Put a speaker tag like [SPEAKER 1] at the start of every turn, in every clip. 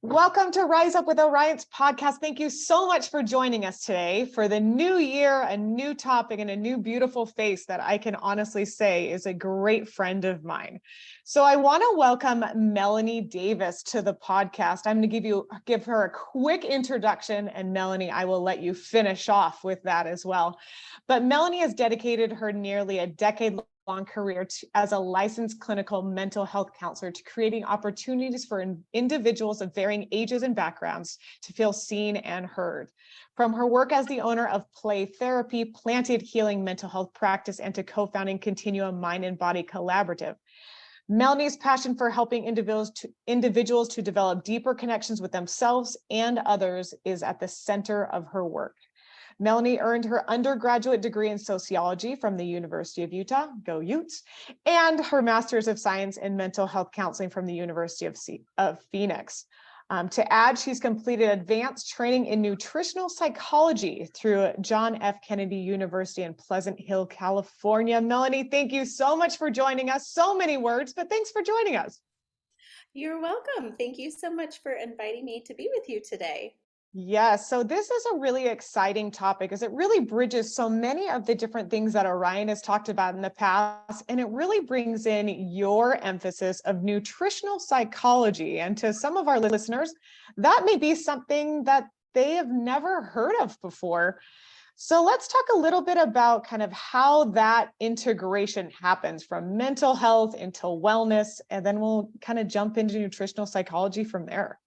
[SPEAKER 1] Welcome to Rise Up with Orion's podcast. Thank you so much for joining us today for the new year, a new topic, and a new beautiful face that I can honestly say is a great friend of mine. So I want to welcome Melanie Davis to the podcast. I'm going to give her a quick introduction, and Melanie, I will let you finish off with that as well. But Melanie has dedicated her nearly a decade long career as a licensed clinical mental health counselor to creating opportunities for individuals of varying ages and backgrounds to feel seen and heard. From her work as the owner of Play Therapy, Planted Healing Mental Health Practice, and to co-founding Continuum Mind and Body Collaborative, Melanie's passion for helping individuals to develop deeper connections with themselves and others is at the center of her work. Melanie earned her undergraduate degree in sociology from the University of Utah, go Utes, and her master's of science in mental health counseling from the University of Phoenix. To add, she's completed advanced training in nutritional psychology through John F. Kennedy University in Pleasant Hill, California. Melanie, thank you so much for joining us. So many words, but thanks for joining us.
[SPEAKER 2] You're welcome. Thank you so much for inviting me to be with you today.
[SPEAKER 1] Yes, so this is a really exciting topic as it really bridges so many of the different things that Orion has talked about in the past, and it really brings in your emphasis of nutritional psychology. And to some of our listeners, that may be something that they have never heard of before. So let's talk a little bit about kind of how that integration happens from mental health into wellness, and then we'll kind of jump into nutritional psychology from there.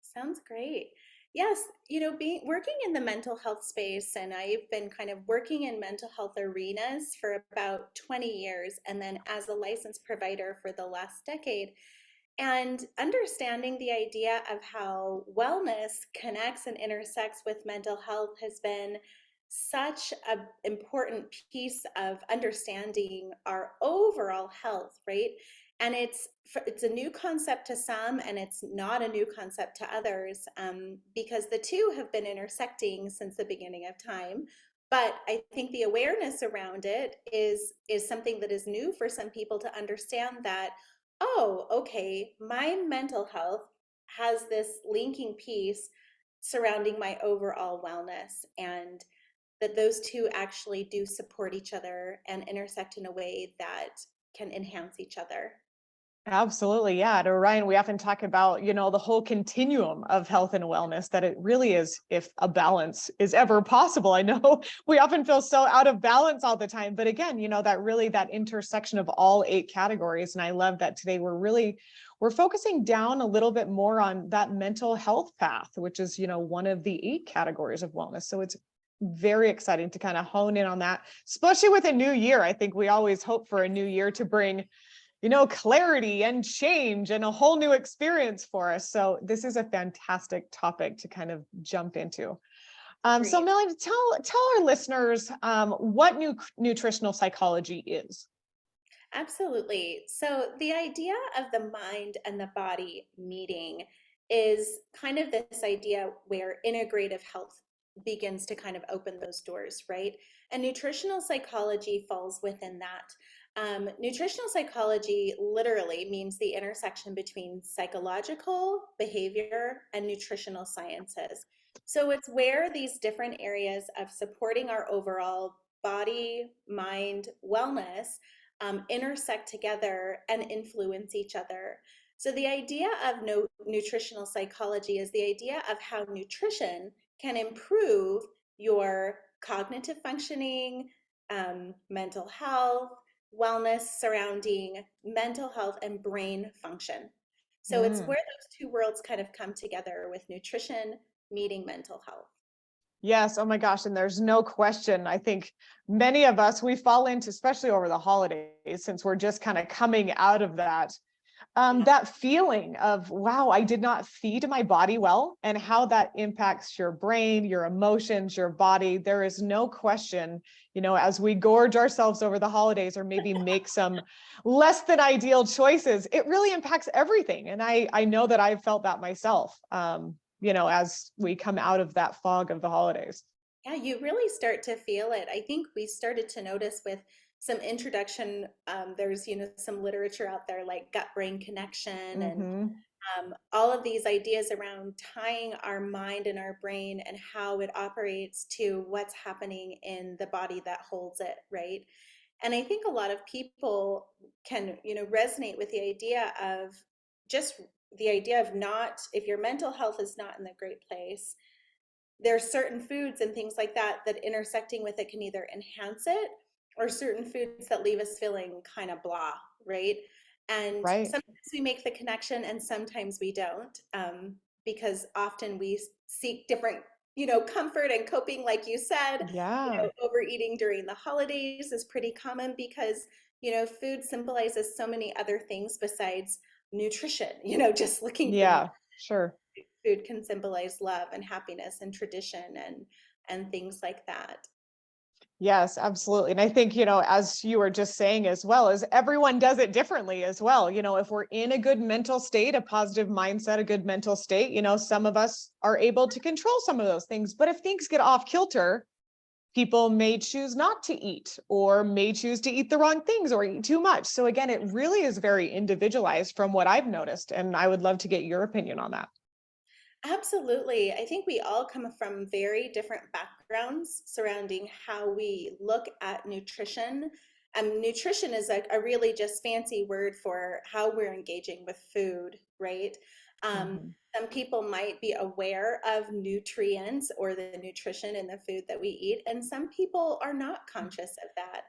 [SPEAKER 2] Sounds great. Yes, being working in the mental health space, and I've been kind of working in mental health arenas for about 20 years, and then as a licensed provider for the last decade, and understanding the idea of how wellness connects and intersects with mental health has been such an important piece of understanding our overall health, right? And it's a new concept to some, and it's not a new concept to others, because the two have been intersecting since the beginning of time. But I think the awareness around it is something that is new for some people to understand that, oh, okay, my mental health has this linking piece surrounding my overall wellness, and that those two actually do support each other and intersect in a way that can enhance each other.
[SPEAKER 1] Absolutely. Yeah. At Orion, we often talk about, the whole continuum of health and wellness, that it really is, if a balance is ever possible. I know we often feel so out of balance all the time, but again, that intersection of all 8 categories. And I love that today we're focusing down a little bit more on that mental health path, which is, one of the 8 categories of wellness. So it's very exciting to kind of hone in on that, especially with a new year. I think we always hope for a new year to bring clarity and change and a whole new experience for us. So this is a fantastic topic to kind of jump into. So
[SPEAKER 2] Agreed.
[SPEAKER 1] Melanie, tell our listeners what nutritional psychology is.
[SPEAKER 2] Absolutely. So, the idea of the mind and the body meeting is kind of this idea where integrative health begins to kind of open those doors, right? And nutritional psychology falls within that. Nutritional psychology literally means the intersection between psychological, behavior, and nutritional sciences. So, it's where these different areas of supporting our overall body, mind, wellness intersect together and influence each other. So, the idea of nutritional psychology is the idea of how nutrition can improve your cognitive functioning, mental health, wellness surrounding mental health and brain function. So, it's
[SPEAKER 1] Mm.
[SPEAKER 2] where those two worlds kind of come together with nutrition meeting mental health.
[SPEAKER 1] Yes. Oh my gosh. And there's no question. I think many of us, we fall into, especially over the holidays, since we're just kind of coming out of
[SPEAKER 2] Yeah.
[SPEAKER 1] that feeling of, wow, I did not feed my body well, and how that impacts your brain, your emotions, your body. There is no question, as we gorge ourselves over the holidays or maybe make some less than ideal choices, it really impacts everything. And I know that I've felt that myself, as we come out of that fog of the holidays.
[SPEAKER 2] Yeah, you really start to feel it. I think we started to notice with some introduction, there's, some literature out there like gut brain connection and
[SPEAKER 1] Mm-hmm.
[SPEAKER 2] all of these ideas around tying our mind and our brain and how it operates to what's happening in the body that holds it, right? And I think a lot of people can, resonate with the idea of just the idea of not, if your mental health is not in the great place, there's certain foods and things like that that intersecting with it can either enhance it, or certain foods that leave us feeling kind of blah, right? And
[SPEAKER 1] Right.
[SPEAKER 2] sometimes we make the connection and sometimes we don't, because often we seek different, comfort and coping, like you said.
[SPEAKER 1] Yeah.
[SPEAKER 2] Overeating during the holidays is pretty common because, food symbolizes so many other things besides nutrition, just looking for
[SPEAKER 1] Yeah. Sure.
[SPEAKER 2] food can symbolize love and happiness and tradition and things like that.
[SPEAKER 1] Yes, absolutely. And I think, as you were just saying as well, is everyone does it differently as well. If we're in a good mental state, a positive mindset, a good mental state, some of us are able to control some of those things. But if things get off kilter, people may choose not to eat or may choose to eat the wrong things or eat too much. So again, it really is very individualized from what I've noticed. And I would love to get your opinion on that.
[SPEAKER 2] Absolutely. I think we all come from very different backgrounds surrounding how we look at nutrition. Nutrition is a really just fancy word for how we're engaging with food, right? Um,
[SPEAKER 1] Mhm.
[SPEAKER 2] some people might be aware of nutrients or the nutrition in the food that we eat, and some people are not conscious of that.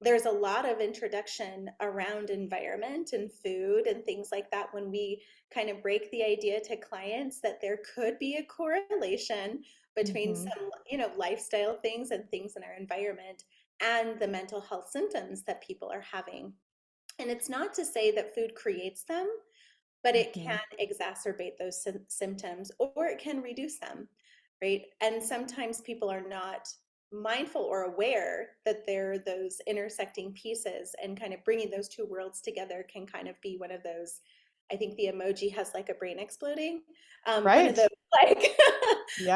[SPEAKER 2] There's a lot of introduction around environment and food and things like that when we kind of break the idea to clients that there could be a correlation between
[SPEAKER 1] Mhm.
[SPEAKER 2] some, lifestyle things and things in our environment and the mental health symptoms that people are having. And it's not to say that food creates them, but it can
[SPEAKER 1] Mhm.
[SPEAKER 2] exacerbate those symptoms or it can reduce them, right? And sometimes people are not mindful or aware that there are those intersecting pieces, and kind of bringing those two worlds together can kind of be one of those. I think the emoji has like a brain exploding. One of
[SPEAKER 1] Right.
[SPEAKER 2] those like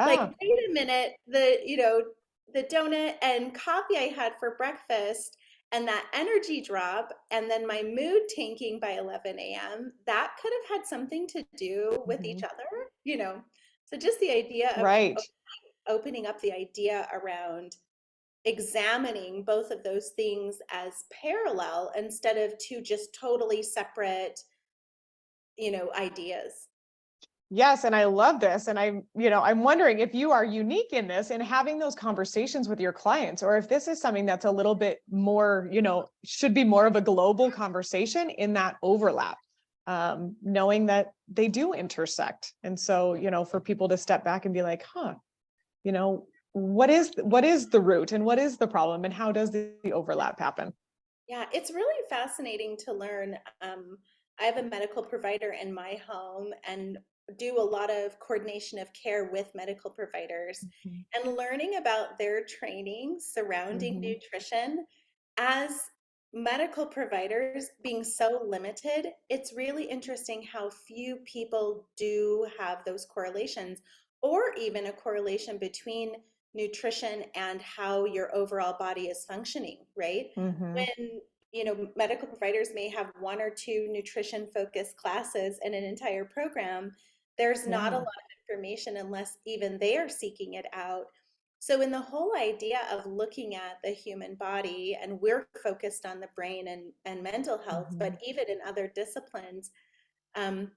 [SPEAKER 2] like
[SPEAKER 1] Yeah.
[SPEAKER 2] wait a minute, the donut and coffee I had for breakfast and that energy drop and then my mood tanking by 11 a.m., that could have had something to do with each
[SPEAKER 1] Mhm.
[SPEAKER 2] other. So just the idea of
[SPEAKER 1] Right.
[SPEAKER 2] opening up the idea around examining both of those things as parallel instead of two just totally separate, ideas.
[SPEAKER 1] Yes, and I love this. And I'm wondering if you are unique in this in having those conversations with your clients, or if this is something that's a little bit more, should be more of a global conversation in that overlap, knowing that they do intersect. And so, for people to step back and be like, huh, you know, what is the root and what is the problem and how does the overlap happen?
[SPEAKER 2] Yeah, it's really fascinating to learn. I have a medical provider in my home and do a lot of coordination of care with medical providers,
[SPEAKER 1] Mhm.
[SPEAKER 2] and learning about their training surrounding
[SPEAKER 1] Mhm.
[SPEAKER 2] nutrition as medical providers being so limited. It's really interesting how few people do have those correlations, or even a correlation between nutrition and how your overall body is functioning, right?
[SPEAKER 1] Mhm.
[SPEAKER 2] When medical providers may have one or two nutrition focused classes in an entire program, there's not a lot
[SPEAKER 1] Yeah.
[SPEAKER 2] of information unless even they are seeking it out. So in the whole idea of looking at the human body, and we're focused on the brain and mental health,
[SPEAKER 1] Mhm.
[SPEAKER 2] but even in other disciplines, um,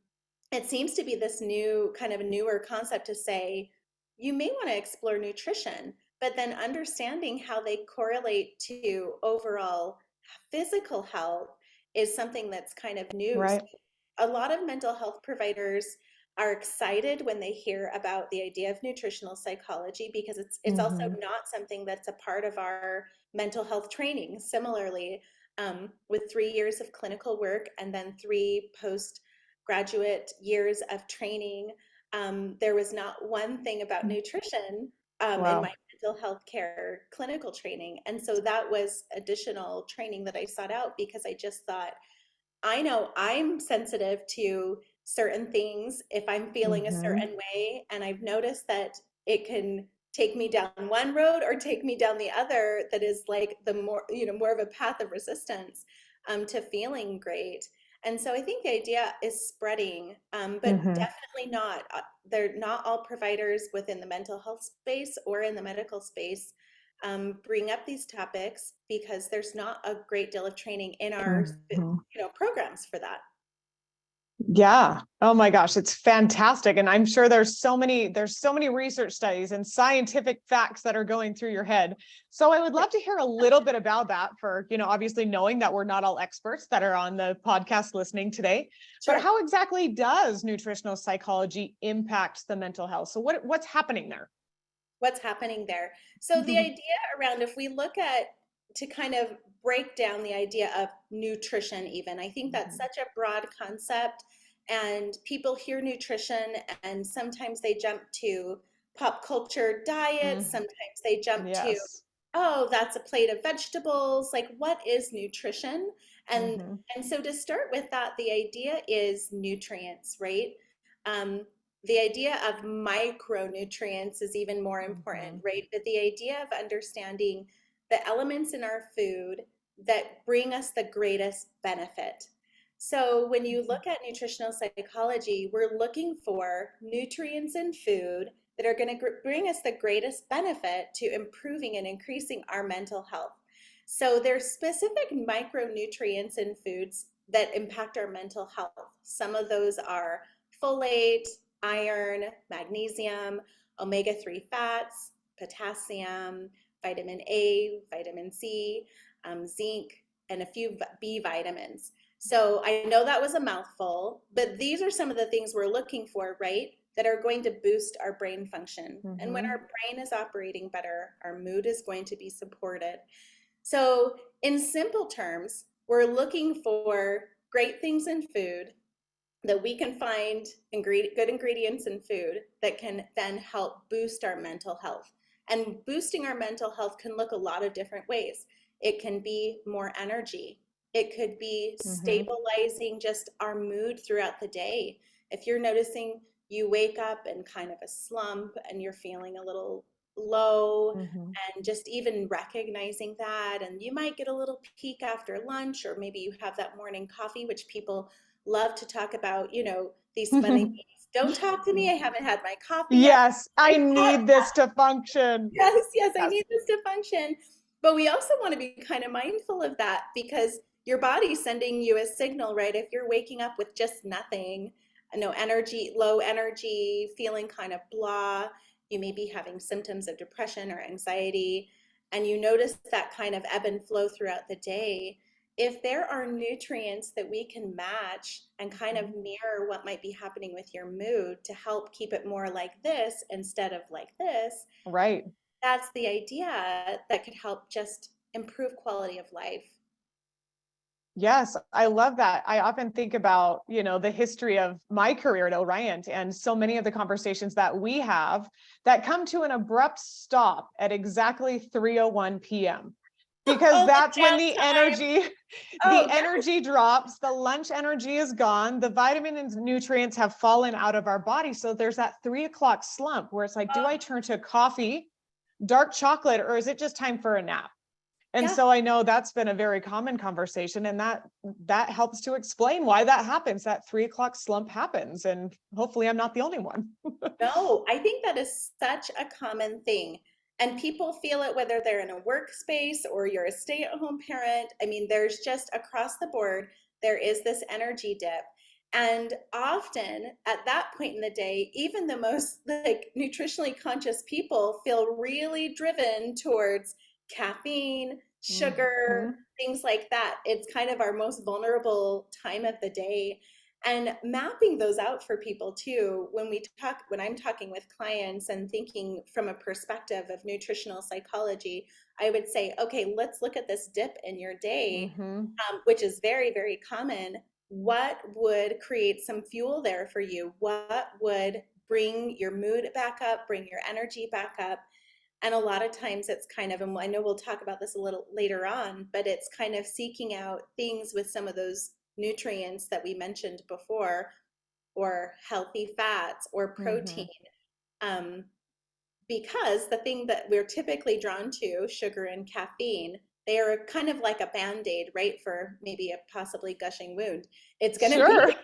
[SPEAKER 2] it seems to be this new kind of newer concept to say you may want to explore nutrition, but then understanding how they correlate to overall physical health is something that's kind of new. So
[SPEAKER 1] Right.
[SPEAKER 2] a lot of mental health providers are excited when they hear about the idea of nutritional psychology, because it's also
[SPEAKER 1] Mhm.
[SPEAKER 2] not something that's a part of our mental health training. Similarly, with 3 years of clinical work and then three postgraduate years of training, there was not one thing about nutrition in my
[SPEAKER 1] Wow.
[SPEAKER 2] mental health care clinical training. And so that was additional training that I sought out because I just thought, I know I'm sensitive to certain things if I'm feeling a
[SPEAKER 1] Mhm.
[SPEAKER 2] certain way. And I've noticed that it can take me down one road or take me down the other, that is like the more, more of a path of resistance to feeling great. And so I think the idea is spreading, but
[SPEAKER 1] Hmm.
[SPEAKER 2] definitely not. They're not all providers within the mental health space or in the medical space bring up these topics because there's not a great deal of training in our,
[SPEAKER 1] Hmm.
[SPEAKER 2] programs for that.
[SPEAKER 1] Yeah. Oh my gosh, it's fantastic. And I'm sure there's so many research studies and scientific facts that are going through your head. So I would love to hear a little bit about that for, obviously knowing that we're not all experts that are on the podcast listening today. But
[SPEAKER 2] Sure.
[SPEAKER 1] how exactly does nutritional psychology impact the mental health? So what's happening there?
[SPEAKER 2] What's happening there. So the idea around, if we look at to kind of break down the idea of nutrition, even, I think that's
[SPEAKER 1] Mhm.
[SPEAKER 2] such a broad concept. And people hear nutrition and sometimes they jump to pop culture diets,
[SPEAKER 1] Mhm.
[SPEAKER 2] sometimes they jump to,
[SPEAKER 1] Yes.
[SPEAKER 2] oh, that's a plate of vegetables. Like, what is nutrition? And
[SPEAKER 1] Hmm.
[SPEAKER 2] and so to start with that, the idea is nutrients, right? Um, the idea of micronutrients is even more important,
[SPEAKER 1] Hmm.
[SPEAKER 2] right? But the idea of understanding the elements in our food that bring us the greatest benefit. So when you look at nutritional psychology, we're looking for nutrients in food that are going to bring us the greatest benefit to improving and increasing our mental health. So there's specific micronutrients in foods that impact our mental health. Some of those are folate, iron, magnesium, omega-3 fats, potassium, vitamin A, vitamin C, zinc, and a few B vitamins. So I know that was a mouthful, but these are some of the things we're looking for, right? That are going to boost our brain function. And when
[SPEAKER 1] Hmm.
[SPEAKER 2] our brain is operating better, our mood is going to be supported. So, in simple terms, we're looking for great things in food that we can find good ingredients in food that can then help boost our mental health. And boosting our mental health can look a lot of different ways. It can be more energy. It could be
[SPEAKER 1] Hmm.
[SPEAKER 2] stabilizing just our mood throughout the day. If you're noticing you wake up in kind of a slump and you're feeling a little low,
[SPEAKER 1] Hmm.
[SPEAKER 2] and just even recognizing that, and you might get a little peak after lunch, or maybe you have that morning coffee, which people love to talk about, these when they don't talk to me, I haven't had my coffee yet.
[SPEAKER 1] Yes, I
[SPEAKER 2] Like that.
[SPEAKER 1] need this to function.
[SPEAKER 2] Yes, yes, I
[SPEAKER 1] Yes.
[SPEAKER 2] need this to function. But we also want to be kind of mindful of that because your body's sending you a signal, right? If you're waking up with just nothing, no energy, low energy, feeling kind of blah, you may be having symptoms of depression or anxiety, and you notice that kind of ebb and flow throughout the day. If there are nutrients that we can match and kind of mirror what might be happening with your mood to help keep it more like this instead of like this,
[SPEAKER 1] Right.
[SPEAKER 2] that's the idea that could help just improve quality of life.
[SPEAKER 1] Yes, I love that. I often think about, the history of my career at Orion and so many of the conversations that we have that come to an abrupt stop at exactly 3:01 p.m. Because
[SPEAKER 2] Oh, the
[SPEAKER 1] that's when the
[SPEAKER 2] downtime.
[SPEAKER 1] energy the
[SPEAKER 2] Oh, yes.
[SPEAKER 1] energy drops, the lunch energy is gone, the vitamin and nutrients have fallen out of our body. So there's that 3 o'clock slump where it's like, do I
[SPEAKER 2] Oh,
[SPEAKER 1] turn to coffee, dark chocolate, or is it just time for a nap? And
[SPEAKER 2] yeah.
[SPEAKER 1] so I know that's been a very common conversation, and that helps to explain why that happens. That 3 o'clock slump happens, and hopefully I'm not the only one.
[SPEAKER 2] No, I think that is such a common thing. And people feel it whether they're in a workspace or you're a stay-at-home parent. I mean, there's just across the board, there is this energy dip. And often at that point in the day, even the most like nutritionally conscious people feel really driven towards caffeine, sugar,
[SPEAKER 1] Mhm.
[SPEAKER 2] things like that. It's kind of our most vulnerable time of the day, and mapping those out for people too. When I'm talking with clients and thinking from a perspective of nutritional psychology, I would say, okay, let's look at this dip in your day,
[SPEAKER 1] Mhm.
[SPEAKER 2] which is very, very common. What would create some fuel there for you? What would bring your mood back up, bring your energy back up? And a lot of times it's kind of, and I know we'll talk about this a little later on, but it's kind of seeking out things with some of those nutrients that we mentioned before, or healthy fats or protein.
[SPEAKER 1] Mhm.
[SPEAKER 2] Um, because the thing that we're typically drawn to, sugar and caffeine, they are kind of like a band-aid, right, for maybe a possibly gushing wound. It's going to be
[SPEAKER 1] Sure.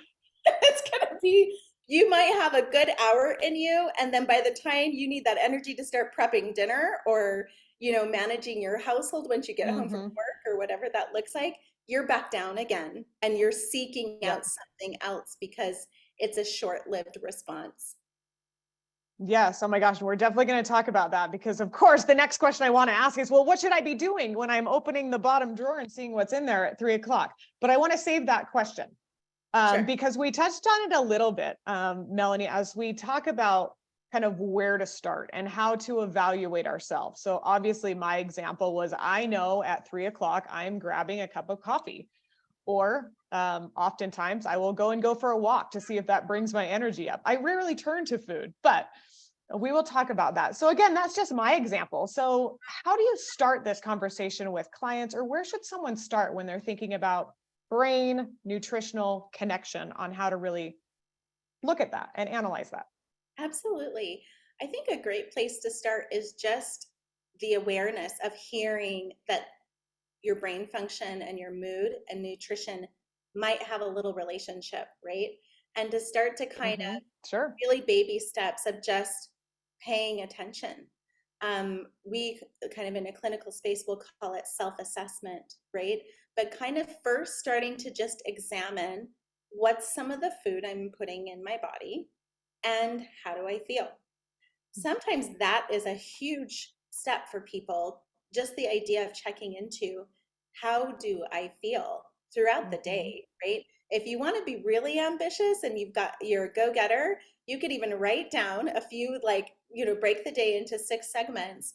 [SPEAKER 2] it's going to be, you might have a good hour in you, and then by the time you need that energy to start prepping dinner or, managing your household once you get home from
[SPEAKER 1] Hmm.
[SPEAKER 2] work or whatever that looks like, you're back down again and you're seeking
[SPEAKER 1] Yep.
[SPEAKER 2] out something else because it's a short-lived response.
[SPEAKER 1] Yes. Oh my gosh. We're definitely going to talk about that because, of course, the next question I want to ask is, well, what should I be doing when I'm opening the bottom drawer and seeing what's in there at 3 o'clock? But I want to save that question
[SPEAKER 2] Sure.
[SPEAKER 1] because we touched on it a little bit, Melanie, as we talk about kind of where to start and how to evaluate ourselves. So obviously, my example was I know at 3 o'clock I'm grabbing a cup of coffee. Or oftentimes I will go for a walk to see if that brings my energy up. I rarely turn to food, but we will talk about that. So again, that's just my example. So how do you start this conversation with clients, or where should someone start when they're thinking about brain nutritional connection on how to really look at that and analyze that?
[SPEAKER 2] Absolutely. I think a great place to start is just the awareness of hearing that your brain function and your mood and nutrition might have a little relationship, right? And to start to kind
[SPEAKER 1] Hmm.
[SPEAKER 2] of
[SPEAKER 1] Sure.
[SPEAKER 2] really baby steps of just paying attention. We kind of in a clinical space, we'll call it self-assessment, right? But kind of first starting to just examine what's some of the food I'm putting in my body and how do I feel? Sometimes that is a huge step for people. Just the idea of checking into how do I feel throughout the
[SPEAKER 1] Hmm.
[SPEAKER 2] day, right? If you want to be really ambitious and you're a go-getter, you could even write down a few, like, break the day into 6 segments: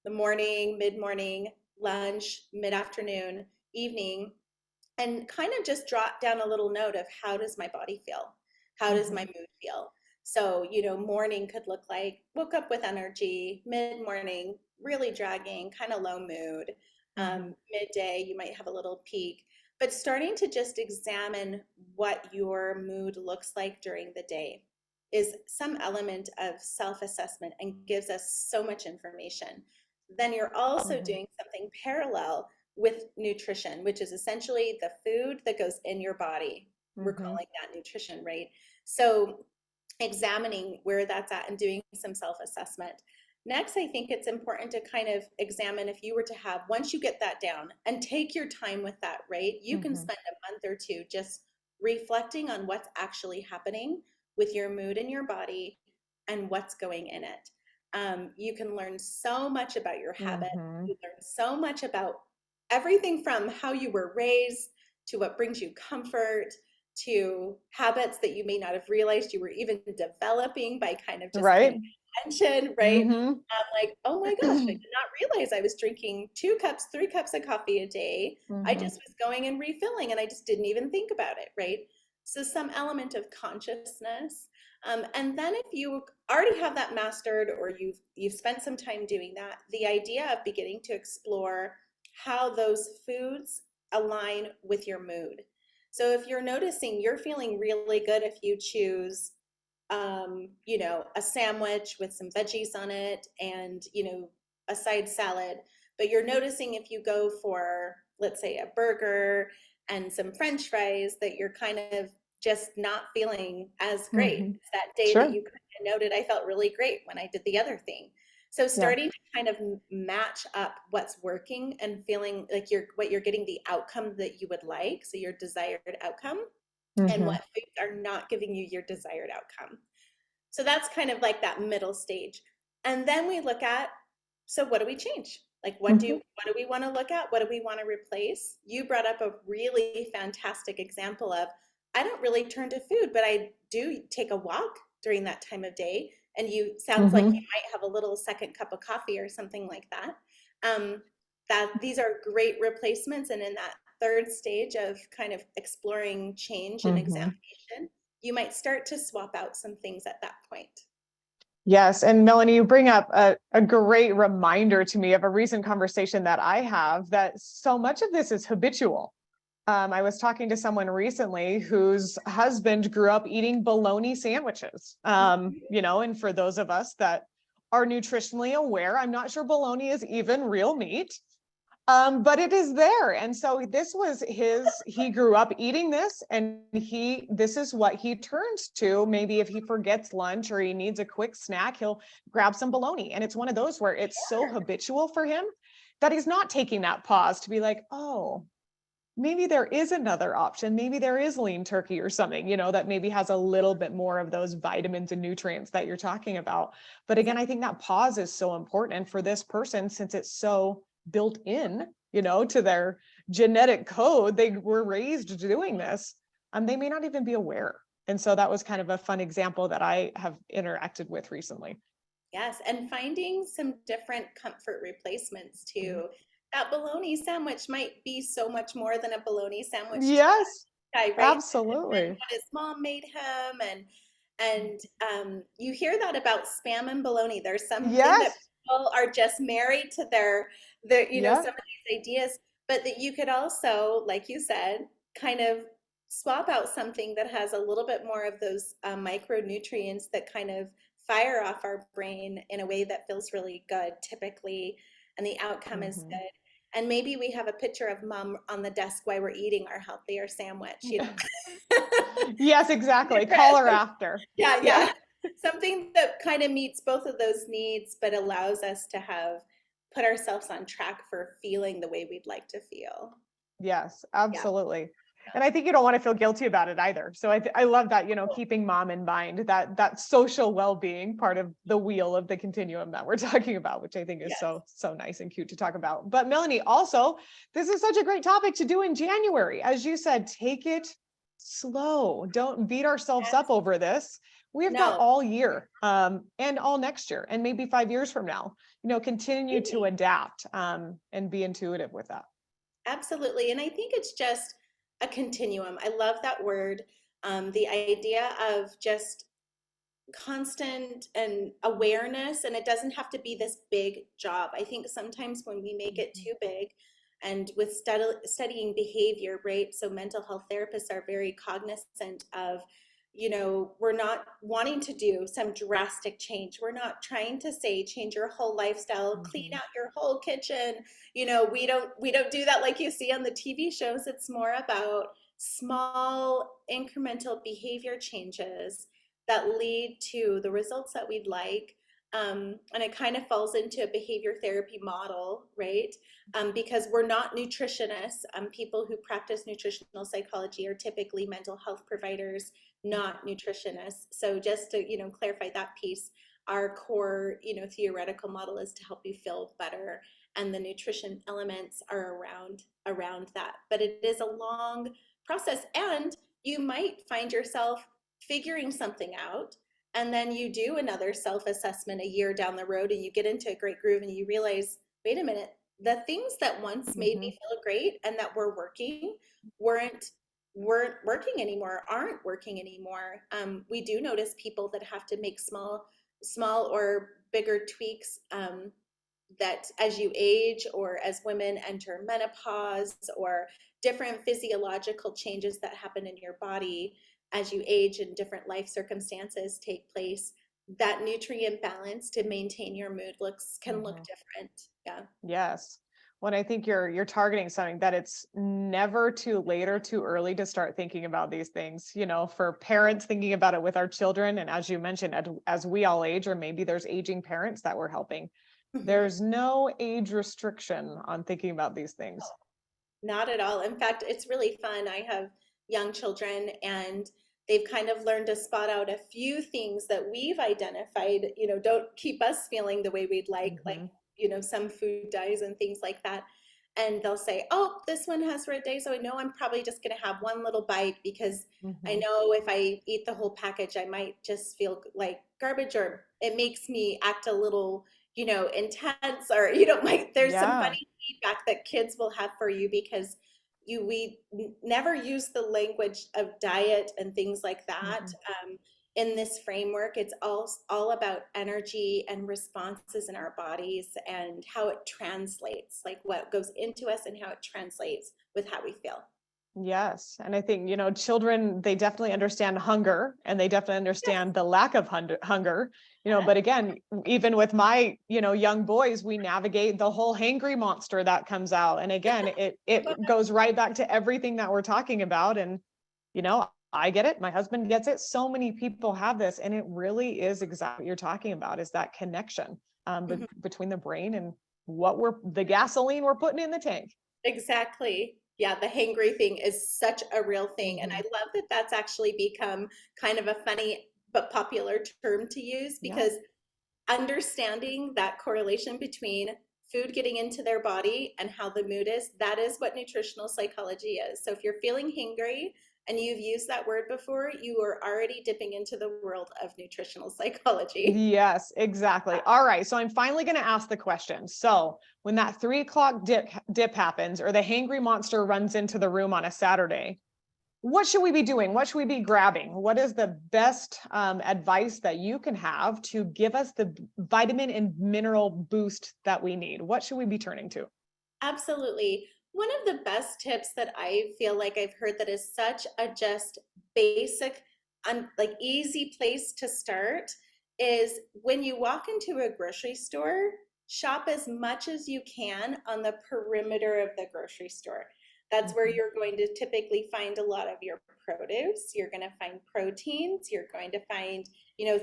[SPEAKER 2] the morning, mid-morning, lunch, mid-afternoon, evening, and kind of just jot down a little note of how does my body feel? How does my
[SPEAKER 1] Hmm.
[SPEAKER 2] mood feel? So, morning could look like woke up with energy, mid morning, really dragging, kind of low mood.
[SPEAKER 1] Hmm.
[SPEAKER 2] Midday, you might have a little peak, but starting to just examine what your mood looks like during the day is some element of self assessment and gives us so much information. Then you're also
[SPEAKER 1] Hmm.
[SPEAKER 2] doing something parallel with nutrition, which is essentially the food that goes in your body. We're
[SPEAKER 1] Hmm.
[SPEAKER 2] calling that nutrition, right? So examining where that's at and doing some self-assessment. Next, I think it's important to kind of examine if you were to have, once you get that down and take your time with that, right? You can
[SPEAKER 1] Hmm.
[SPEAKER 2] spend a month or two just reflecting on what's actually happening with your mood and your body and what's going in it. You can learn so much about your habit.
[SPEAKER 1] Hmm.
[SPEAKER 2] You learn so much about everything from how you were raised to what brings you comfort to habits that you may not have realized you were even developing by kind of just
[SPEAKER 1] Right.
[SPEAKER 2] paying attention, right?
[SPEAKER 1] Hmm.
[SPEAKER 2] Like, oh my gosh, I did not realize I was drinking 2 cups, 3 cups of coffee a day. I
[SPEAKER 1] Hmm.
[SPEAKER 2] just was going and refilling and I just didn't even think about it, right? So some element of consciousness. And then if you already have that mastered or you've spent some time doing that, the idea of beginning to explore how those foods align with your mood. So if you're noticing you're feeling really good if you choose, a sandwich with some veggies on it and, a side salad, but you're noticing if you go for, let's say, a burger and some French fries, that you're kind of just not feeling as great.
[SPEAKER 1] Hmm.
[SPEAKER 2] It's that day that
[SPEAKER 1] Sure.
[SPEAKER 2] you kind of noted, I felt really great when I did the other thing. So
[SPEAKER 1] Yeah.
[SPEAKER 2] starting to kind of match up what's working and feeling like you're getting the outcome that you would like, so your desired outcome, and
[SPEAKER 1] Hmm.
[SPEAKER 2] what foods are not giving you your desired outcome. So that's kind of like that middle stage. And then we look at, so what do we change? Like
[SPEAKER 1] Hmm.
[SPEAKER 2] what do we want to look at? What do we want to replace? You brought up a really fantastic example of, I don't really turn to food, but I do take a walk during that time of day. And you sounds like you
[SPEAKER 1] Hmm.
[SPEAKER 2] might have a little second cup of coffee or something like that. Um, that these are great replacements. And in that third stage of kind of exploring change and
[SPEAKER 1] Hmm.
[SPEAKER 2] examination, you might start to swap out some things at that point.
[SPEAKER 1] Yes. And Melanie, you bring up a great reminder to me of a recent conversation that I have that so much of this is habitual. I was talking to someone recently whose husband grew up eating bologna sandwiches. And for those of us that are nutritionally aware, I'm not sure bologna is even real meat. But it is there. And so this was he grew up eating this, and this is what he turns to. Maybe if he forgets lunch or he needs a quick snack, he'll grab some bologna. And it's one of those where it's so habitual for him that he's not taking that pause to be like, oh, maybe there is another option. Maybe there is lean turkey or something, that maybe has a little bit more of those vitamins and nutrients that you're talking about. But again, I think that pause is so important. And for this person, since it's so built in, to their genetic code, they were raised doing this, they may not even be aware. And so that was kind of a fun example that I have interacted with recently.
[SPEAKER 2] Yes, and finding some different comfort replacements
[SPEAKER 1] Mhm.
[SPEAKER 2] too. That bologna sandwich might be so much more than a bologna sandwich to
[SPEAKER 1] Yes,
[SPEAKER 2] that guy, right? And
[SPEAKER 1] absolutely.
[SPEAKER 2] what his mom made him, and you hear that about spam and bologna. There's something that
[SPEAKER 1] Yes.
[SPEAKER 2] people are just married to
[SPEAKER 1] Yeah.
[SPEAKER 2] some of these ideas, but that you could also, like you said, kind of swap out something that has a little bit more of those micronutrients that kind of fire off our brain in a way that feels really good typically, and the outcome is
[SPEAKER 1] Mhm.
[SPEAKER 2] good. And maybe we have a picture of mom on the desk while we're eating our healthier sandwich,
[SPEAKER 1] Yes, exactly. Call
[SPEAKER 2] Different-
[SPEAKER 1] her after.
[SPEAKER 2] yeah,
[SPEAKER 1] Yeah.
[SPEAKER 2] yeah. Something that kind of meets both of those needs, but allows us to have put ourselves on track for feeling the way we'd like to feel.
[SPEAKER 1] Yes,
[SPEAKER 2] Yeah.
[SPEAKER 1] absolutely. And I think you don't want to feel guilty about it either. So I love that, keeping mom in mind, that social well-being part of the wheel of the continuum that we're talking about, which I think is
[SPEAKER 2] Yes.
[SPEAKER 1] so nice and cute to talk about. But Melanie, also, this is such a great topic to do in January. As you said, take it slow. Don't beat ourselves
[SPEAKER 2] Yes.
[SPEAKER 1] up over this. We've got
[SPEAKER 2] No.
[SPEAKER 1] all year, and all next year, and maybe 5 years from now, continue to adapt, and be intuitive with that.
[SPEAKER 2] Absolutely. And I think it's just a continuum. I love that word. The idea of just constant and awareness, and it doesn't have to be this big job. I think sometimes when we make it
[SPEAKER 1] Mhm.
[SPEAKER 2] too big, and with studying behavior, right? So mental health therapists are very cognizant of, we're not wanting to do some drastic change. We're not trying to say change your whole lifestyle, clean
[SPEAKER 1] Mhm.
[SPEAKER 2] out your whole kitchen. We don't do that like you see on the TV shows. It's more about small incremental behavior changes that lead to the results that we'd like. And it kind of falls into a behavior therapy model, right? Because we're not nutritionists. People who practice nutritional psychology are typically mental health providers, not nutritionists. So just to clarify that piece, our core theoretical model is to help you feel better, and the nutrition elements are around that. But it is a long process, and you might find yourself figuring something out, and then you do another self-assessment a year down the road, and you get into a great groove, and you realize, wait a minute, the things that once made me
[SPEAKER 1] Mhm.
[SPEAKER 2] feel great and that were working weren't weren't working anymore, aren't working anymore. We do notice people that have to make small or bigger tweaks, that as you age, or as women enter menopause, or different physiological changes that happen in your body as you age and different life circumstances take place, that nutrient balance to maintain your mood can look
[SPEAKER 1] Mhm.
[SPEAKER 2] different. Yeah.
[SPEAKER 1] Yes. When I think you're targeting something that it's never too late or too early to start thinking about these things, for parents thinking about it with our children. And as you mentioned, as we all age, or maybe there's aging parents that we're helping,
[SPEAKER 2] Mhm.
[SPEAKER 1] there's no age restriction on thinking about these things.
[SPEAKER 2] Not at all. In fact, it's really fun. I have young children, and they've kind of learned to spot out a few things that we've identified, don't keep us feeling the way we'd like,
[SPEAKER 1] Mhm.
[SPEAKER 2] some food dyes and things like that. And they'll say, oh, this one has red dye, so I know I'm probably just going to have one little bite, because I
[SPEAKER 1] Mhm.
[SPEAKER 2] know if I eat the whole package, I might just feel like garbage, or it makes me act a little, intense, or, there's some
[SPEAKER 1] Yeah.
[SPEAKER 2] funny feedback that kids will have for you, because we never use the language of diet and things like that.
[SPEAKER 1] Mhm.
[SPEAKER 2] In this framework, it's all about energy and responses in our bodies, and how it translates, like what goes into us and how it translates with how we feel.
[SPEAKER 1] Yes. And I think, children, they definitely understand hunger and they definitely understand the lack of hunger,
[SPEAKER 2] Yes.
[SPEAKER 1] but again, even with my, young boys, we navigate the whole hangry monster that comes out. And again, it goes right back to everything that we're talking about. And, I get it. My husband gets it. So many people have this. And it really is exactly what you're talking about, is that connection
[SPEAKER 2] Mhm.
[SPEAKER 1] between the brain and the gasoline we're putting in the tank.
[SPEAKER 2] Exactly. Yeah, the hangry thing is such a real thing. And I
[SPEAKER 1] Mhm.
[SPEAKER 2] love that that's actually become kind of a funny but popular term to use,
[SPEAKER 1] Yeah.
[SPEAKER 2] because understanding that correlation between food getting into their body and how the mood is, that is what nutritional psychology is. So if you're feeling hangry and you've used that word before, you are already dipping into the world of nutritional psychology.
[SPEAKER 1] Yes, exactly. All right. So I'm finally going to ask the question. So when that 3 o'clock dip happens, or the hangry monster runs into the room on a Saturday, what should we be doing? What should we be grabbing? What is the best advice that you can have to give us the vitamin and mineral boost that we need? What should we be turning to?
[SPEAKER 2] Absolutely. One of the best tips that I feel like I've heard that is such a just basic, like easy place to start is when you walk into a grocery store, shop as much as you can on the perimeter of the grocery store. That's where
[SPEAKER 1] Mhm.
[SPEAKER 2] you're going to typically find a lot of your produce. You're going to find proteins. You're going to find,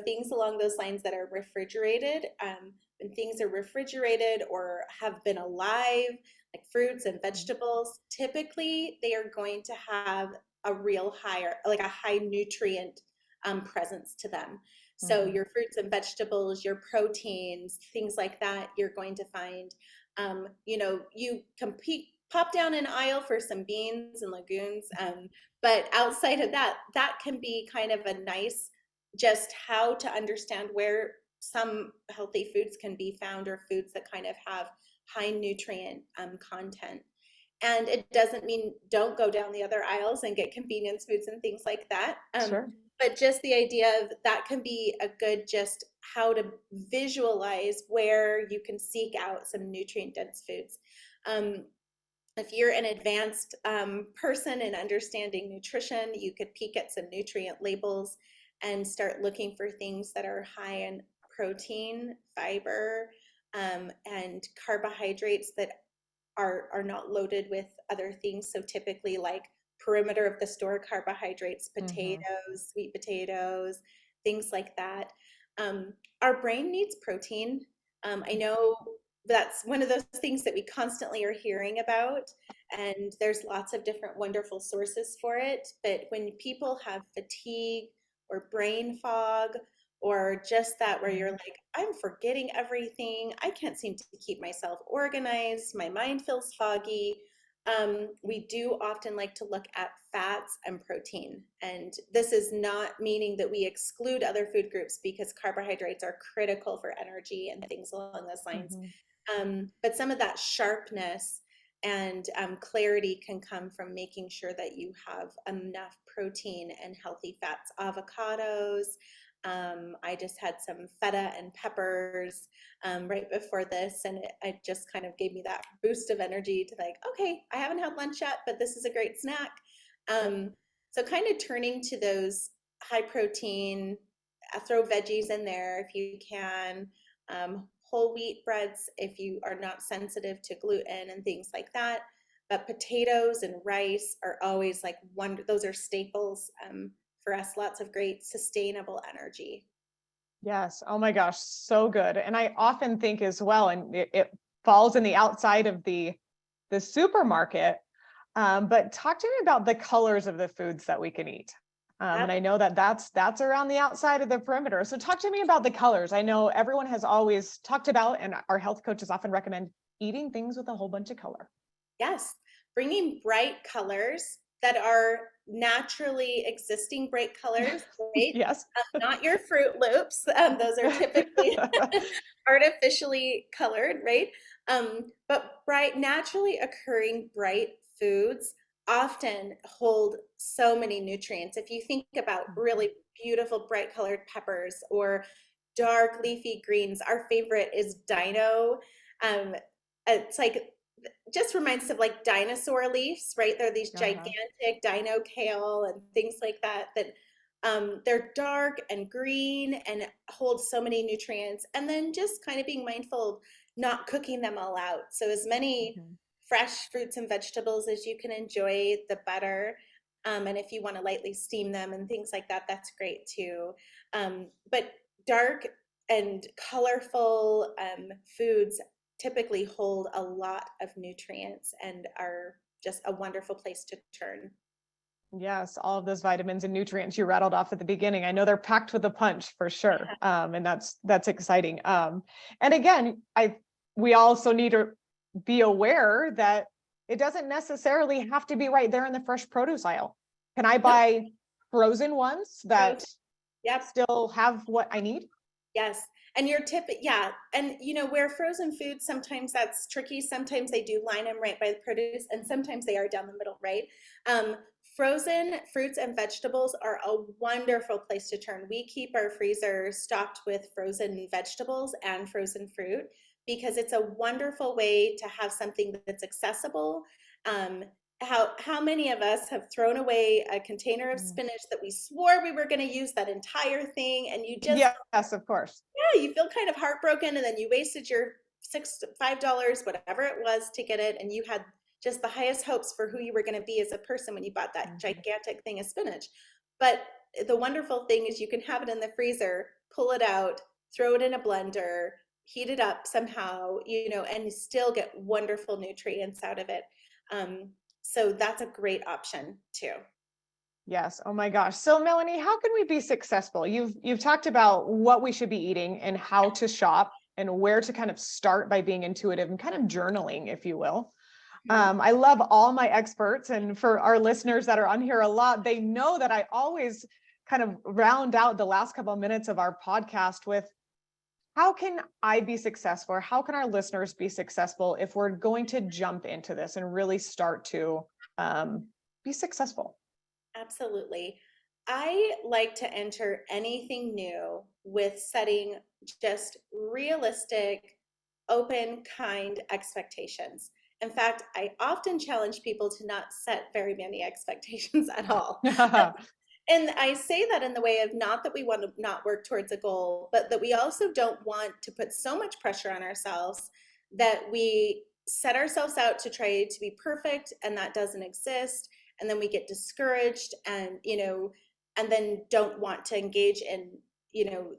[SPEAKER 2] things along those lines that are refrigerated. When things are refrigerated or have been alive, like fruits and vegetables, typically they are going to have a real higher, like a high nutrient presence to them. So
[SPEAKER 1] Mhm.
[SPEAKER 2] your fruits and vegetables, your proteins, things like that, you're going to find. You compete, pop down an aisle for some beans and legumes, but outside of that, that can be kind of a nice, just how to understand where some healthy foods can be found, or foods that kind of have high nutrient content. And it doesn't mean don't go down the other aisles and get convenience foods and things like that.
[SPEAKER 1] Sure.
[SPEAKER 2] But just the idea of that can be a good, just how to visualize where you can seek out some nutrient dense foods. Um, if you're an advanced person in understanding nutrition, you could peek at some nutrient labels and start looking for things that are high in protein, fiber, and carbohydrates that are not loaded with other things. So typically, like perimeter of the store carbohydrates,
[SPEAKER 1] Mhm.
[SPEAKER 2] potatoes, sweet potatoes, things like that. Our brain needs protein. I know that's one of those things that we constantly are hearing about, and there's lots of different wonderful sources for it. But when people have fatigue or brain fog, or just that where you're
[SPEAKER 1] Mhm.
[SPEAKER 2] like, I'm forgetting everything, I can't seem to keep myself organized, my mind feels foggy. We do often like to look at fats and protein. And this is not meaning that we exclude other food groups, because carbohydrates are critical for energy and things along those lines.
[SPEAKER 1] Mhm.
[SPEAKER 2] But some of that sharpness and clarity can come from making sure that you have enough protein and healthy fats. Avocados. I just had some feta and peppers right before this, and it just kind of gave me that boost of energy to like, okay, I haven't had lunch yet, but this is a great snack.
[SPEAKER 1] Sure.
[SPEAKER 2] So kind of turning to those high protein, throw veggies in there if you can, whole wheat breads if you are not sensitive to gluten and things like that. But potatoes and rice are always like one, those are staples for us, lots of great sustainable energy.
[SPEAKER 1] Yes. Oh my gosh, so good. And I often think as well, and it falls in the outside of the supermarket. But talk to me about the colors of the foods that we can eat. And I know that that's around the outside of the perimeter. So talk to me about the colors. I know everyone has always talked about, and our health coaches often recommend eating things with a whole bunch of color.
[SPEAKER 2] Yes, bringing bright colors that are naturally existing bright colors, right?
[SPEAKER 1] Yes.
[SPEAKER 2] Not your Fruit Loops. Those are typically artificially colored, right? But bright, naturally occurring bright foods often hold so many nutrients. If you think about really beautiful, bright colored peppers or dark leafy greens, our favorite is dino. It's like just reminds us of like dinosaur leaves, right? They're these
[SPEAKER 1] Uh-huh.
[SPEAKER 2] gigantic dino kale and things like that that they're dark and green and hold so many nutrients. And then just kind of being mindful of not cooking them all out. So as many
[SPEAKER 1] Mhm.
[SPEAKER 2] fresh fruits and vegetables as you can enjoy, the better. And if you want to lightly steam them and things like that, that's great too. But dark and colorful foods typically hold a lot of nutrients and are just a wonderful place to turn.
[SPEAKER 1] Yes, all of those vitamins and nutrients you rattled off at the beginning. I know they're packed with a punch for sure. And that's exciting. And again, we also need to be aware that it doesn't necessarily have to be right there in the fresh produce aisle. Can I
[SPEAKER 2] Nope.
[SPEAKER 1] buy frozen ones that
[SPEAKER 2] Yep.
[SPEAKER 1] still have what I need?
[SPEAKER 2] Yes. And your tip, yeah. And where frozen foods, sometimes that's tricky. Sometimes they do line them right by the produce, and sometimes they are down the middle, right? Um, Frozen fruits and vegetables are a wonderful place to turn. We keep our freezer stocked with frozen vegetables and frozen fruit because it's a wonderful way to have something that's accessible. Um, how many of us have thrown away a container of
[SPEAKER 1] Mm.
[SPEAKER 2] spinach that we swore we were going to use that entire thing, and you just
[SPEAKER 1] Yes, of course.
[SPEAKER 2] yeah, you feel kind of heartbroken, and then you wasted your $5, whatever it was, to get it, and you had just the highest hopes for who you were going to be as a person when you bought that
[SPEAKER 1] Mhm.
[SPEAKER 2] gigantic thing of spinach. But the wonderful thing is you can have it in the freezer, pull it out, throw it in a blender, heat it up somehow, and still get wonderful nutrients out of it. Um, so that's a great option too.
[SPEAKER 1] Yes. Oh my gosh. So Melanie, how can we be successful? You've talked about what we should be eating and how to shop and where to kind of start by being intuitive and kind of journaling, if you will.
[SPEAKER 2] Mhm.
[SPEAKER 1] I love all my experts, and for our listeners that are on here a lot, they know that I always kind of round out the last couple of minutes of our podcast with how can I be successful, or how can our listeners be successful if we're going to jump into this and really start to be successful?
[SPEAKER 2] Absolutely. I like to enter anything new with setting just realistic, open, kind expectations. In fact, I often challenge people to not set very many expectations at all. And I say that in the way of not that we want to not work towards a goal, but that we also don't want to put so much pressure on ourselves that we set ourselves out to try to be perfect and that doesn't exist. And then we get discouraged and then don't want to engage in,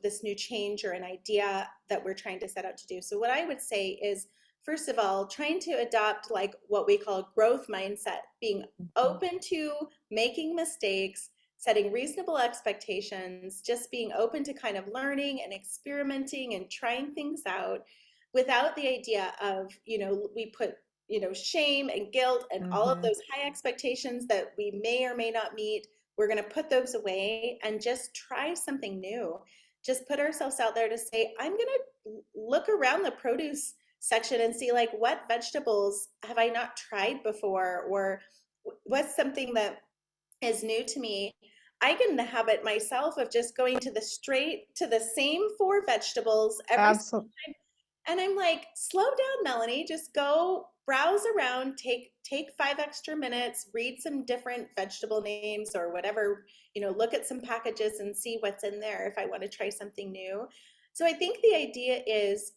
[SPEAKER 2] this new change or an idea that we're trying to set out to do. So, what I would say is, first of all, trying to adopt like what we call growth mindset, being open to making mistakes, setting reasonable expectations, just being open to kind of learning and experimenting and trying things out without the idea of, we put, shame and guilt and all of
[SPEAKER 1] Mhm.
[SPEAKER 2] those high expectations that we may or may not meet. We're going to put those away and just try something new. Just put ourselves out there to say, I'm going to look around the produce section and see like what vegetables have I not tried before, or what's something that is new to me. I get in the habit myself of just going to the same four vegetables every
[SPEAKER 1] Absolutely.
[SPEAKER 2] time. And I'm like, slow down, Melanie. Just go browse around, take 5 extra minutes, read some different vegetable names or whatever, look at some packages and see what's in there if I want to try something new. So I think the idea is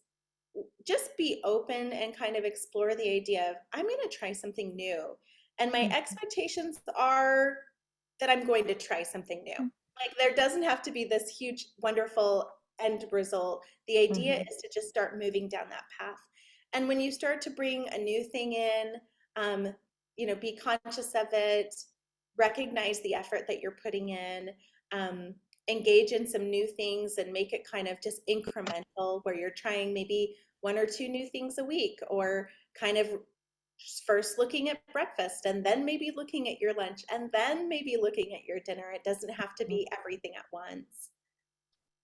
[SPEAKER 2] just be open and kind of explore the idea of I'm going to try something new. And my expectations are that I'm going to try something new. Like there doesn't have to be this huge, wonderful end result. The idea
[SPEAKER 1] Mhm.
[SPEAKER 2] is to just start moving down that path. And when you start to bring a new thing in, be conscious of it, recognize the effort that you're putting in, um, engage in some new things and make it kind of just incremental where you're trying maybe 1 or 2 new things a week, or kind of first looking at breakfast and then maybe looking at your lunch and then maybe looking at your dinner. It doesn't have to be everything at once.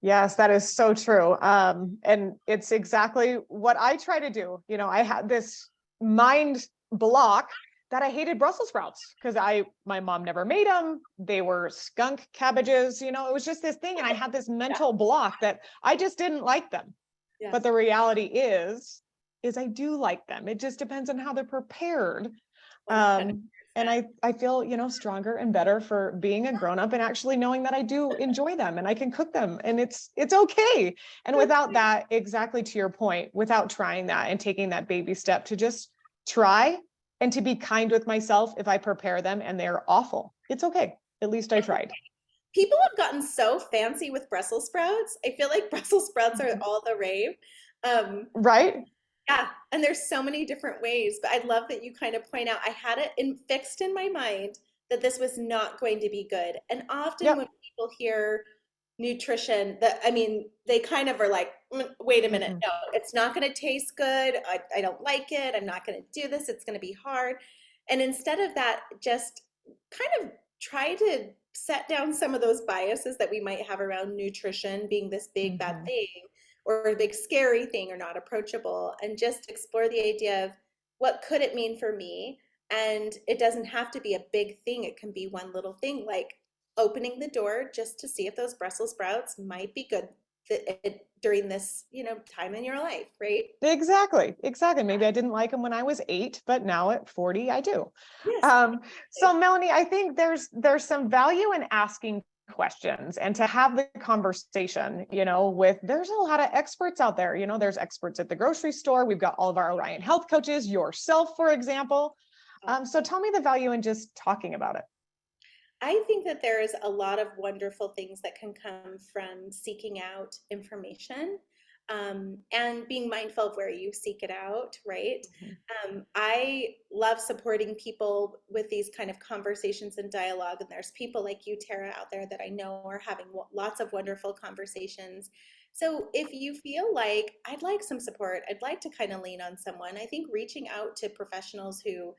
[SPEAKER 1] Yes, that is so true. And it's exactly what I try to do. I had this mind block that I hated Brussels sprouts because my mom never made them. They were skunk cabbages. It was just this thing. And I had this
[SPEAKER 2] Yeah,
[SPEAKER 1] mental block that I just didn't like them.
[SPEAKER 2] yeah,
[SPEAKER 1] But the reality is is I do like them. It just depends on how they're prepared.
[SPEAKER 2] 100%.
[SPEAKER 1] And I feel, stronger and better for being a grown up and actually knowing that I do enjoy them and I can cook them and it's okay. And without that, exactly to your point, without trying that and taking that baby step to just try and to be kind with myself if I prepare them and they're awful, it's okay. At least I tried.
[SPEAKER 2] People have gotten so fancy with Brussels sprouts. I feel like Brussels sprouts are
[SPEAKER 1] Mhm.
[SPEAKER 2] all the rave. Um,
[SPEAKER 1] Right?
[SPEAKER 2] yeah, and there's so many different ways, but I love that you kind of point out I had it fixed in my mind that this was not going to be good. And often when
[SPEAKER 1] Yep.
[SPEAKER 2] people hear nutrition, that I mean, they kind of are like, wait a minute,
[SPEAKER 1] Mm-mm.
[SPEAKER 2] no, it's not going to taste good. I don't like it. I'm not going to do this. It's going to be hard. And instead of that, just kind of try to set down some of those biases that we might have around nutrition being this big bad
[SPEAKER 1] Mhm.
[SPEAKER 2] thing or a big scary thing or not approachable, and just explore the idea of what could it mean for me. And it doesn't have to be a big thing. It can be one little thing like opening the door just to see if those Brussels sprouts might be good during this, time in your life, right?
[SPEAKER 1] Exactly. Exactly. Maybe I didn't like them when I was 8, but now at 40, I do.
[SPEAKER 2] Yes.
[SPEAKER 1] So Melanie, I think there's some value in asking questions and to have the conversation, with there's a lot of experts out there. There's experts at the grocery store. We've got all of our Orion health coaches, yourself, for example. So tell me the value in just talking about it.
[SPEAKER 2] I think that there is a lot of wonderful things that can come from seeking out information, and being mindful of where you seek it out, right?
[SPEAKER 1] Mhm.
[SPEAKER 2] I love supporting people with these kind of conversations and dialogue. And there's people like you, Tara, out there that I know are having lots of wonderful conversations. So if you feel like I'd like some support, I'd like to kind of lean on someone, I think reaching out to professionals who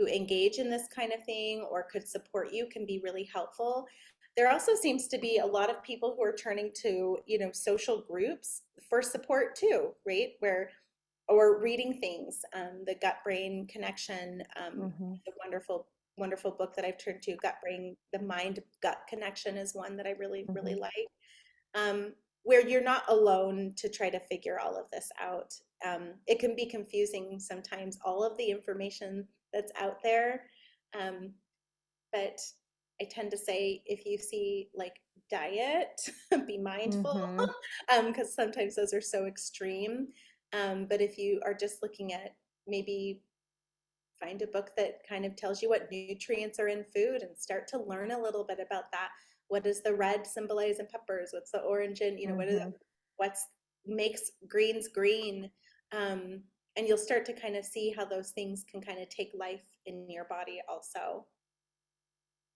[SPEAKER 2] engage in this kind of thing or could support you can be really helpful. There also seems to be a lot of people who are turning to, social groups for support too, right? Where or reading things, the gut brain connection,
[SPEAKER 1] Mhm.
[SPEAKER 2] the wonderful book that I've turned to, gut brain, the mind gut connection is one that I really really
[SPEAKER 1] Mhm.
[SPEAKER 2] like, where you're not alone to try to figure all of this out. It can be confusing sometimes, all of the information that's out there. Um, but I tend to say if you see like diet, be mindful,
[SPEAKER 1] Mhm.
[SPEAKER 2] because sometimes those are so extreme. But if you are just looking at, maybe find a book that kind of tells you what nutrients are in food and start to learn a little bit about that. What does the red symbolize in peppers? What's the orange in,
[SPEAKER 1] Mhm.
[SPEAKER 2] what's makes greens green? Um, and you'll start to kind of see how those things can kind of take life in your body also.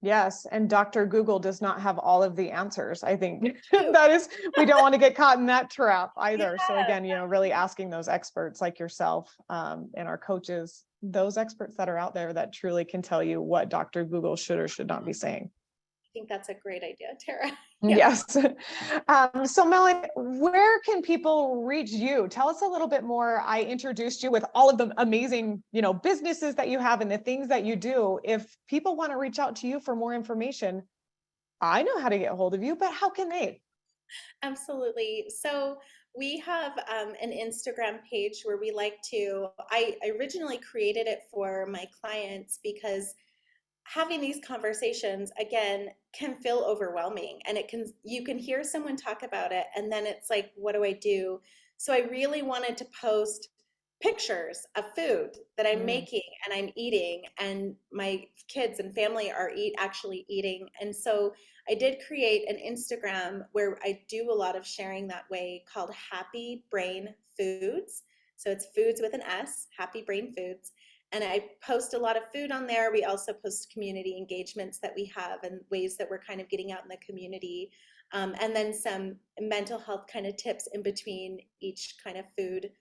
[SPEAKER 1] Yes, and Dr. Google does not have all of the answers. I think
[SPEAKER 2] True.
[SPEAKER 1] that is, we don't want to get caught in that trap
[SPEAKER 2] Yeah.
[SPEAKER 1] either. So again, really asking those experts like yourself, and our coaches, those experts that are out there that truly can tell you what Dr. Google should or should not be saying.
[SPEAKER 2] I think that's a great idea, Tara. Yeah.
[SPEAKER 1] Yes. So Melanie, where can people reach you? Tell us a little bit more. I introduced you with all of the amazing, businesses that you have and the things that you do. If people want to reach out to you for more information, I know how to get hold of you, but how can they?
[SPEAKER 2] Absolutely. So we have an Instagram page where we like to, I originally created it for my clients because having these conversations again can feel overwhelming, and you can hear someone talk about it and then it's like, what do I do? So I really wanted to post pictures of food that I'm
[SPEAKER 1] Mm,
[SPEAKER 2] making and I'm eating, and my kids and family are actually eating. And so I did create an Instagram where I do a lot of sharing that way, called Happy Brain Foods. So it's foods with an S, Happy Brain Foods. And I post a lot of food on there. We also post community engagements that we have and ways that we're kind of getting out in the community. And then some mental health kind of tips in between each kind of food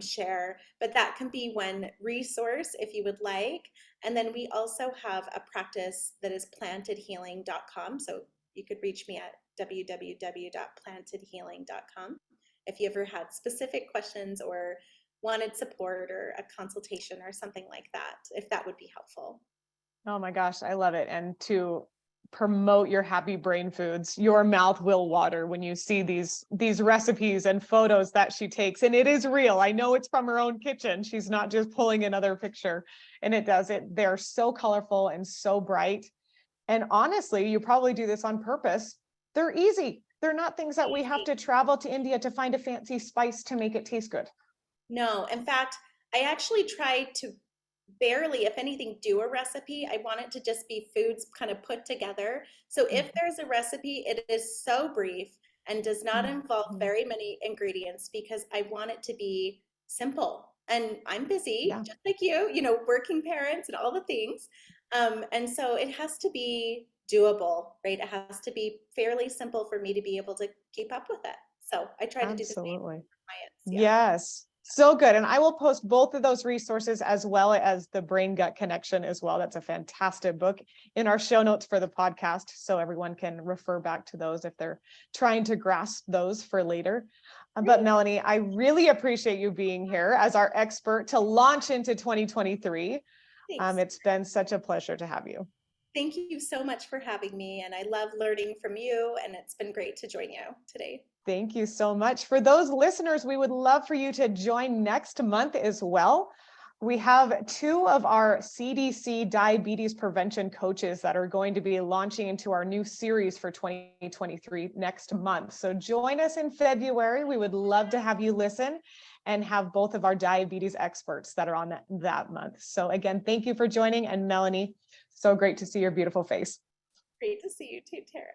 [SPEAKER 2] share. But that can be one resource if you would like. And then we also have a practice that is plantedhealing.com. So you could reach me at www.plantedhealing.com if you ever had specific questions or wanted support or a consultation or something like that, if that would be helpful.
[SPEAKER 1] oh my gosh, I love it. And to promote your happy brain foods. Your mouth will water when you see these recipes and photos that she takes. And it is real. I know it's from her own kitchen. She's not just pulling another picture. And they're so colorful and so bright. And honestly, you probably do this on purpose. They're easy. They're not things that we have to travel to India to find a fancy spice to make it taste good.
[SPEAKER 2] No, in fact, I actually try to barely, if anything, do a recipe. I want it to just be foods kind of put together. So if there's a recipe, it is so brief and does not involve
[SPEAKER 1] Mhm.
[SPEAKER 2] very many ingredients because I want it to be simple. And I'm busy,
[SPEAKER 1] Yeah,
[SPEAKER 2] just like working parents and all the things. And so it has to be doable, right? It has to be fairly simple for me to be able to keep up with it. So I try to do the same
[SPEAKER 1] absolutely.
[SPEAKER 2] for clients. Yeah.
[SPEAKER 1] Yes. So good. And I will post both of those resources as well as the Brain Gut Connection as well. That's a fantastic book in our show notes for the podcast. So everyone can refer back to those if they're trying to grasp those for later. But
[SPEAKER 2] Great.
[SPEAKER 1] Melanie, I really appreciate you being here as our expert to launch into 2023.
[SPEAKER 2] Thanks.
[SPEAKER 1] It's been such a pleasure to have you.
[SPEAKER 2] Thank you so much for having me, and I love learning from you, and it's been great to join you today.
[SPEAKER 1] Thank you so much. For those listeners, we would love for you to join next month as well. We have two of our CDC diabetes prevention coaches that are going to be launching into our new series for 2023 next month. So join us in February. We would love to have you listen and have both of our diabetes experts that are on that month. So again, thank you for joining. And Melanie, so great to see your beautiful face.
[SPEAKER 2] Great to see you too, Tara.